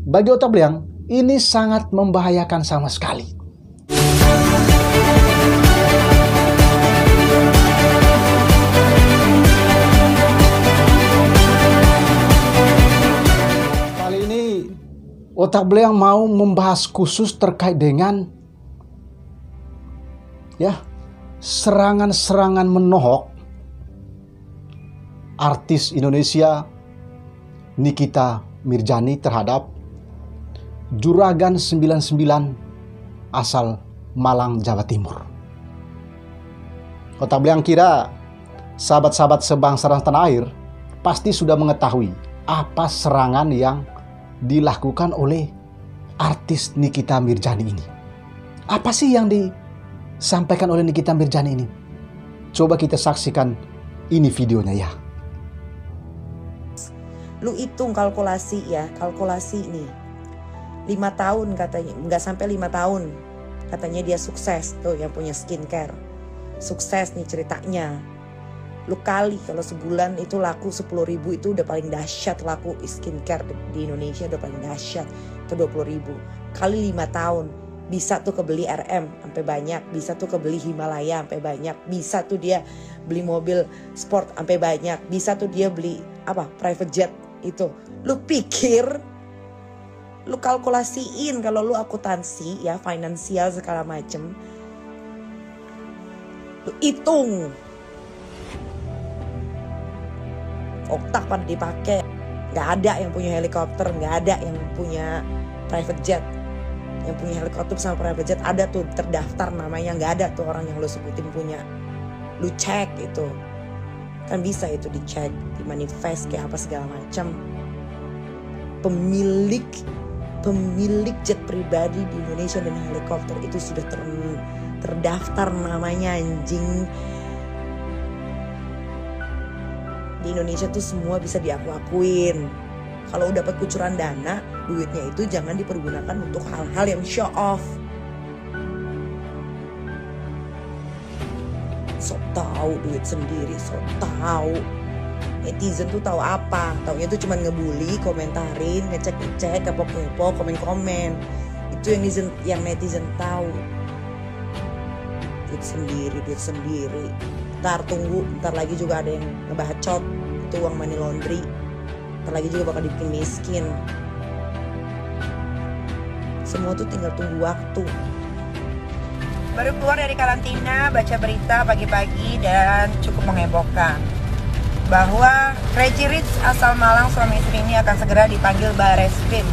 bagi Otak Belang, ini sangat membahayakan sama sekali. Kali ini Otak Belang mau membahas khusus terkait dengan serangan-serangan menohok artis Indonesia Nikita Mirzani terhadap Juragan 99 asal Malang, Jawa Timur. Otak Belang kira sahabat-sahabat sebangsa dan tanah air pasti sudah mengetahui apa serangan yang dilakukan oleh artis Nikita Mirzani ini. Apa sih yang disampaikan oleh Nikita Mirzani ini? Coba kita saksikan ini videonya ya. Lu hitung kalkulasi nih. 5 tahun katanya, nggak sampai 5 tahun. Katanya dia sukses tuh yang punya skincare. Sukses nih ceritanya. Lu kali kalau sebulan itu laku 10.000 itu udah paling dahsyat, laku skincare di Indonesia udah paling dahsyat. Itu 20.000. Kali 5 tahun. Bisa tuh kebeli RM sampai banyak, bisa tuh kebeli Himalaya sampai banyak, bisa tuh dia beli mobil sport sampai banyak, bisa tuh dia beli private jet itu. Lu pikir, lu kalkulasiin kalau lu akuntansi ya, finansial segala macem, lu hitung otak pada dipakai. Nggak ada yang punya helikopter, nggak ada yang punya private jet. Yang punya helikopter sama private jet ada tuh terdaftar namanya, nggak ada tuh orang yang lu sebutin punya. Lu cek itu, kan bisa itu dicek, dimanifest kayak apa segala macam. Pemilik jet pribadi di Indonesia dan helikopter itu sudah terdaftar namanya, anjing. Di Indonesia tuh semua bisa diakuin. Kalau dapat kucuran dana, duitnya itu jangan dipergunakan untuk hal-hal yang show off. Sok tahu duit sendiri, sok tahu. Netizen tuh tahu apa? Taunya tuh cuma ngebully, komentarin, ngecek-ngecek, kepo-kepo, komen-komen. Itu yang netizen tahu. Duit sendiri. Ntar tunggu, ntar lagi juga ada yang ngebacot. Itu uang money laundry. Ntar lagi juga bakal dibikin miskin. Semua tuh tinggal tunggu waktu. Baru keluar dari karantina, baca berita pagi-pagi dan cukup menghebohkan bahwa Crazy Rich asal Malang suami istri ini akan segera dipanggil Bareskrim.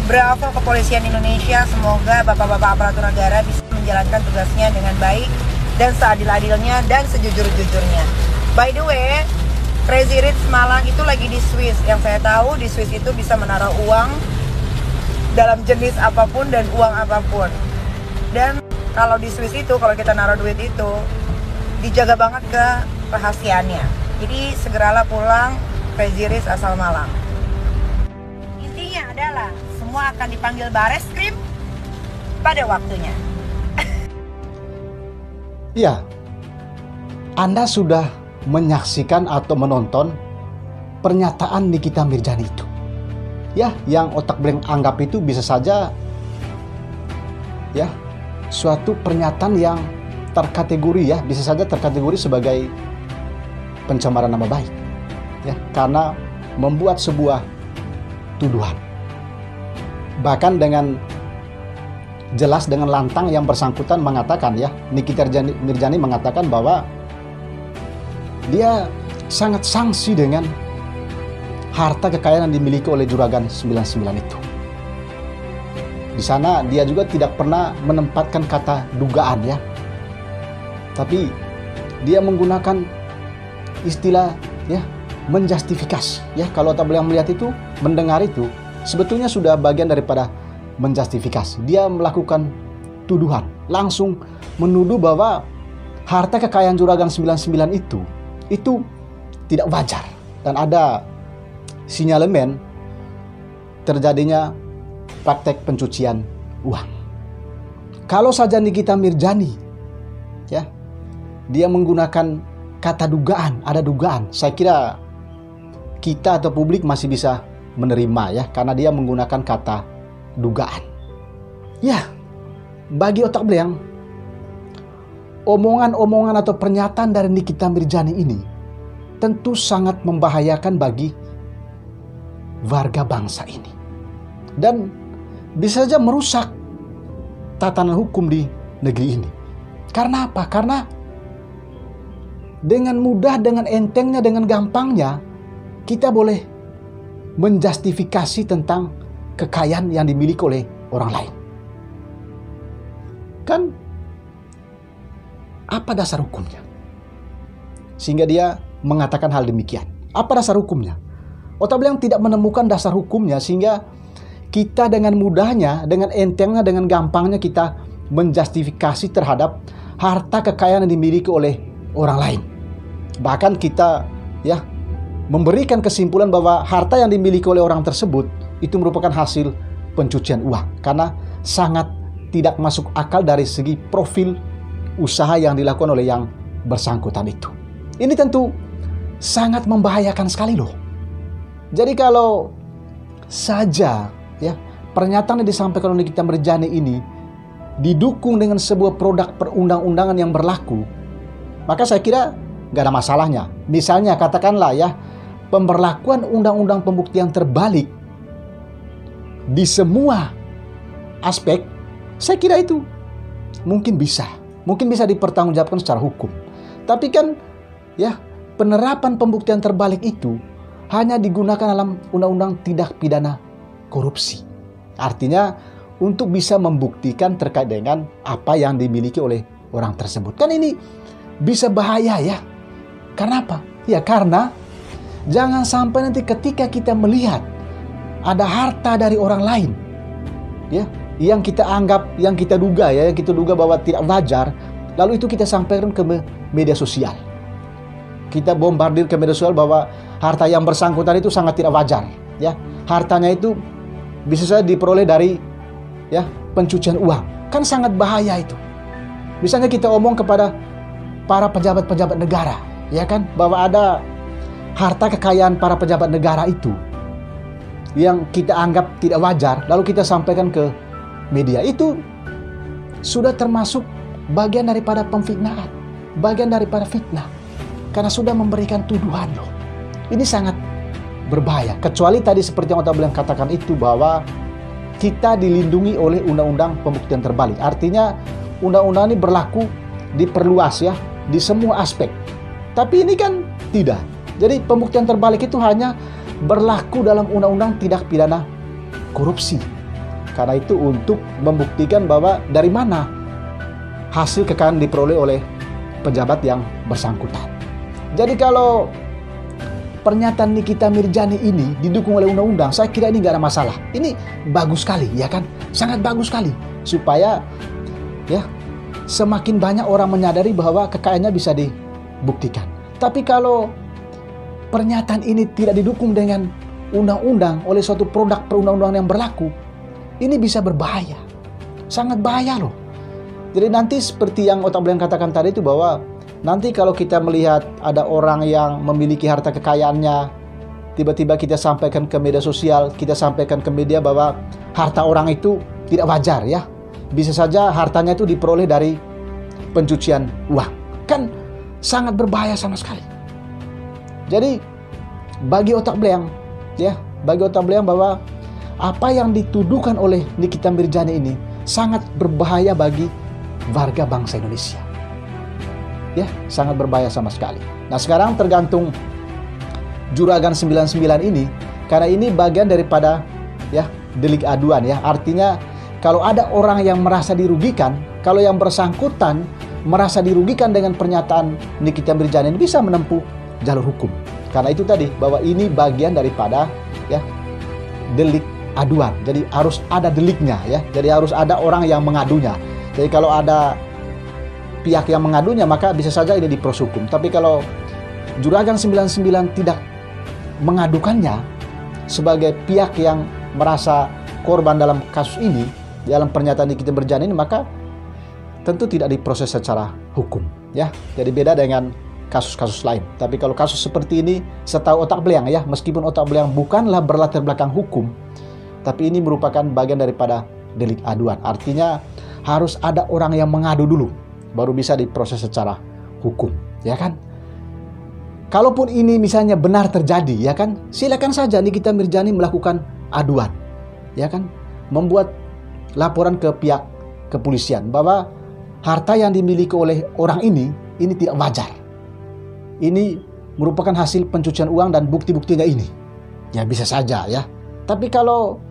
Bravo kepolisian Indonesia, semoga bapak-bapak aparatur negara bisa menjalankan tugasnya dengan baik dan seadil-adilnya dan sejujur-jujurnya. By the way, Crazy Rich Malang itu lagi di Swiss. Yang saya tahu di Swiss itu bisa menaruh uang dalam jenis apapun dan uang apapun. Dan kalau di Swiss itu, kalau kita naruh duit itu dijaga banget ke rahasianya. Jadi segeralah pulang Crazy Rich asal Malang. Intinya adalah semua akan dipanggil Bareskrim pada waktunya. Iya, Anda sudah menyaksikan atau menonton pernyataan Nikita Mirzani itu. Ya, yang Otak Belang anggap itu bisa saja suatu pernyataan yang terkategori bisa saja terkategori sebagai pencemaran nama baik. Karena membuat sebuah tuduhan. Bahkan dengan jelas, dengan lantang yang bersangkutan mengatakan Nikita Mirzani mengatakan bahwa dia sangat sangsi dengan harta kekayaan yang dimiliki oleh Juragan 99 itu. Di sana dia juga tidak pernah menempatkan kata dugaan tapi dia menggunakan istilah menjustifikasi. Kalau Otak Belang melihat itu, mendengar itu, sebetulnya sudah bagian daripada menjustifikasi. Dia melakukan tuduhan, langsung menuduh bahwa harta kekayaan Juragan 99 itu tidak wajar dan ada sinyalemen terjadinya praktek pencucian uang. Kalau saja Nikita Mirzani dia menggunakan kata dugaan, ada dugaan, saya kira kita atau publik masih bisa menerima ya, karena dia menggunakan kata dugaan. Ya, bagi otak belang, omongan-omongan atau pernyataan dari Nikita Mirzani ini tentu sangat membahayakan bagi warga bangsa ini. Dan bisa saja merusak tatanan hukum di negeri ini. Karena apa? Karena dengan mudah, dengan entengnya, dengan gampangnya kita boleh menjustifikasi tentang kekayaan yang dimiliki oleh orang lain. Kan apa dasar hukumnya? Sehingga dia mengatakan hal demikian. Apa dasar hukumnya? Otak belang tidak menemukan dasar hukumnya, sehingga kita dengan mudahnya, dengan entengnya, dengan gampangnya kita menjustifikasi terhadap harta kekayaan yang dimiliki oleh orang lain. Bahkan kita ya memberikan kesimpulan bahwa harta yang dimiliki oleh orang tersebut itu merupakan hasil pencucian uang, karena sangat tidak masuk akal dari segi profil usaha yang dilakukan oleh yang bersangkutan itu. Ini tentu sangat membahayakan sekali loh. Jadi kalau saja ya pernyataan yang disampaikan oleh Nikita Mirzani ini didukung dengan sebuah produk perundang-undangan yang berlaku, maka saya kira nggak ada masalahnya. Misalnya katakanlah ya, pemberlakuan undang-undang pembuktian terbalik di semua aspek, saya kira itu mungkin bisa dipertanggungjawabkan secara hukum. Tapi kan ya, penerapan pembuktian terbalik itu hanya digunakan dalam undang-undang tindak pidana korupsi. Artinya untuk bisa membuktikan terkait dengan apa yang dimiliki oleh orang tersebut. Kan ini bisa bahaya ya. Karena apa? Ya karena jangan sampai nanti ketika kita melihat ada harta dari orang lain ya, yang kita anggap, yang kita duga bahwa tidak wajar, lalu itu kita sampaikan ke media sosial. Kita bombardir ke media sosial bahwa harta yang bersangkutan itu sangat tidak wajar ya. Hartanya itu bisa saja diperoleh dari ya pencucian uang. Kan sangat bahaya itu. Misalnya kita omong kepada para pejabat-pejabat negara, ya kan, bahwa ada harta kekayaan para pejabat negara itu yang kita anggap tidak wajar, lalu kita sampaikan ke media. Itu sudah termasuk bagian daripada pemfitnahan, bagian daripada fitnah, karena sudah memberikan tuduhan loh. Ini sangat berbahaya. Kecuali tadi seperti yang Otak Belang katakan itu, bahwa kita dilindungi oleh undang-undang pembuktian terbalik. Artinya undang-undang ini berlaku, diperluas ya di semua aspek. Tapi ini kan tidak. Jadi pembuktian terbalik itu hanya berlaku dalam undang-undang tindak pidana korupsi. Karena itu untuk membuktikan bahwa dari mana hasil kekayaan diperoleh oleh pejabat yang bersangkutan. Jadi kalau pernyataan Nikita Mirzani ini didukung oleh undang-undang, saya kira ini nggak ada masalah. Ini bagus sekali, ya kan? Sangat bagus sekali. Supaya ya semakin banyak orang menyadari bahwa kekayaannya bisa dibuktikan. Tapi kalau pernyataan ini tidak didukung dengan undang-undang oleh suatu produk perundang-undangan yang berlaku, ini bisa berbahaya. Sangat bahaya loh. Jadi nanti seperti yang Otak Belang katakan tadi itu, bahwa nanti kalau kita melihat ada orang yang memiliki harta kekayaannya, tiba-tiba kita sampaikan ke media sosial, kita sampaikan ke media bahwa harta orang itu tidak wajar ya. Bisa saja hartanya itu diperoleh dari pencucian uang. Kan sangat berbahaya sama sekali. Jadi bagi Otak Belang ya, bagi Otak Belang bahwa apa yang dituduhkan oleh Nikita Mirzani ini sangat berbahaya bagi warga bangsa Indonesia. Ya, sangat berbahaya sama sekali. Nah, sekarang tergantung Juragan 99 ini, karena ini bagian daripada ya delik aduan ya. Artinya kalau ada orang yang merasa dirugikan, kalau yang bersangkutan merasa dirugikan dengan pernyataan Nikita Mirzani ini, bisa menempuh jalur hukum. Karena itu tadi, bahwa ini bagian daripada ya delik aduan. Jadi harus ada deliknya ya. Jadi harus ada orang yang mengadunya. Jadi kalau ada pihak yang mengadunya, maka bisa saja ini diproses hukum. Tapi kalau Juragan 99 tidak mengadukannya sebagai pihak yang merasa korban dalam kasus ini, dalam pernyataan Nikita Mirzani ini, maka tentu tidak diproses secara hukum ya. Jadi beda dengan kasus-kasus lain. Tapi kalau kasus seperti ini, setahu otak beliang ya, meskipun otak beliang bukanlah berlatar belakang hukum, tapi ini merupakan bagian daripada delik aduan. Artinya harus ada orang yang mengadu dulu, baru bisa diproses secara hukum, ya kan? Kalaupun ini misalnya benar terjadi, ya kan, silakan saja Nikita Mirzani melakukan aduan, ya kan, membuat laporan ke pihak kepolisian bahwa harta yang dimiliki oleh orang ini tidak wajar. Ini merupakan hasil pencucian uang dan bukti-buktinya ini. Ya bisa saja ya. Tapi kalau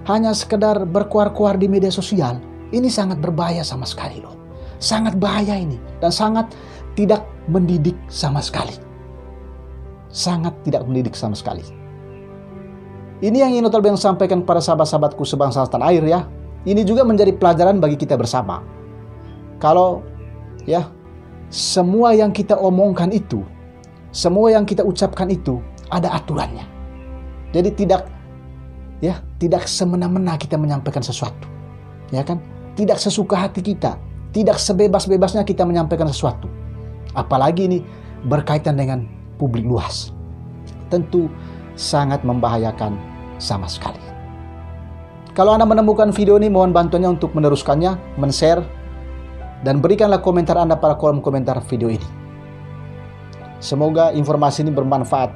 hanya sekedar berkuar-kuar di media sosial, ini sangat berbahaya sama sekali loh. Sangat bahaya ini dan sangat tidak mendidik sama sekali. Sangat tidak mendidik sama sekali. Ini yang ingin Otak Beliang sampaikan kepada sahabat-sahabatku sebangsa setanah air ya. Ini juga menjadi pelajaran bagi kita bersama. Kalau ya semua yang kita omongkan itu, semua yang kita ucapkan itu ada aturannya. Jadi tidak semena-mena kita menyampaikan sesuatu. Ya kan? Tidak sesuka hati kita, tidak sebebas-bebasnya kita menyampaikan sesuatu. Apalagi ini berkaitan dengan publik luas. Tentu sangat membahayakan sama sekali. Kalau Anda menemukan video ini, mohon bantuannya untuk meneruskannya, men-share, dan berikanlah komentar Anda pada kolom komentar video ini. Semoga informasi ini bermanfaat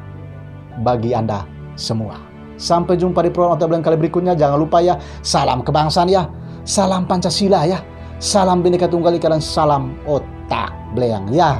bagi Anda semua. Sampai jumpa di program Otak Beliang kali berikutnya. Jangan lupa ya, salam kebangsaan ya, salam Pancasila ya, salam Bhinneka Tunggal Ika, dan salam Otak Beliang ya.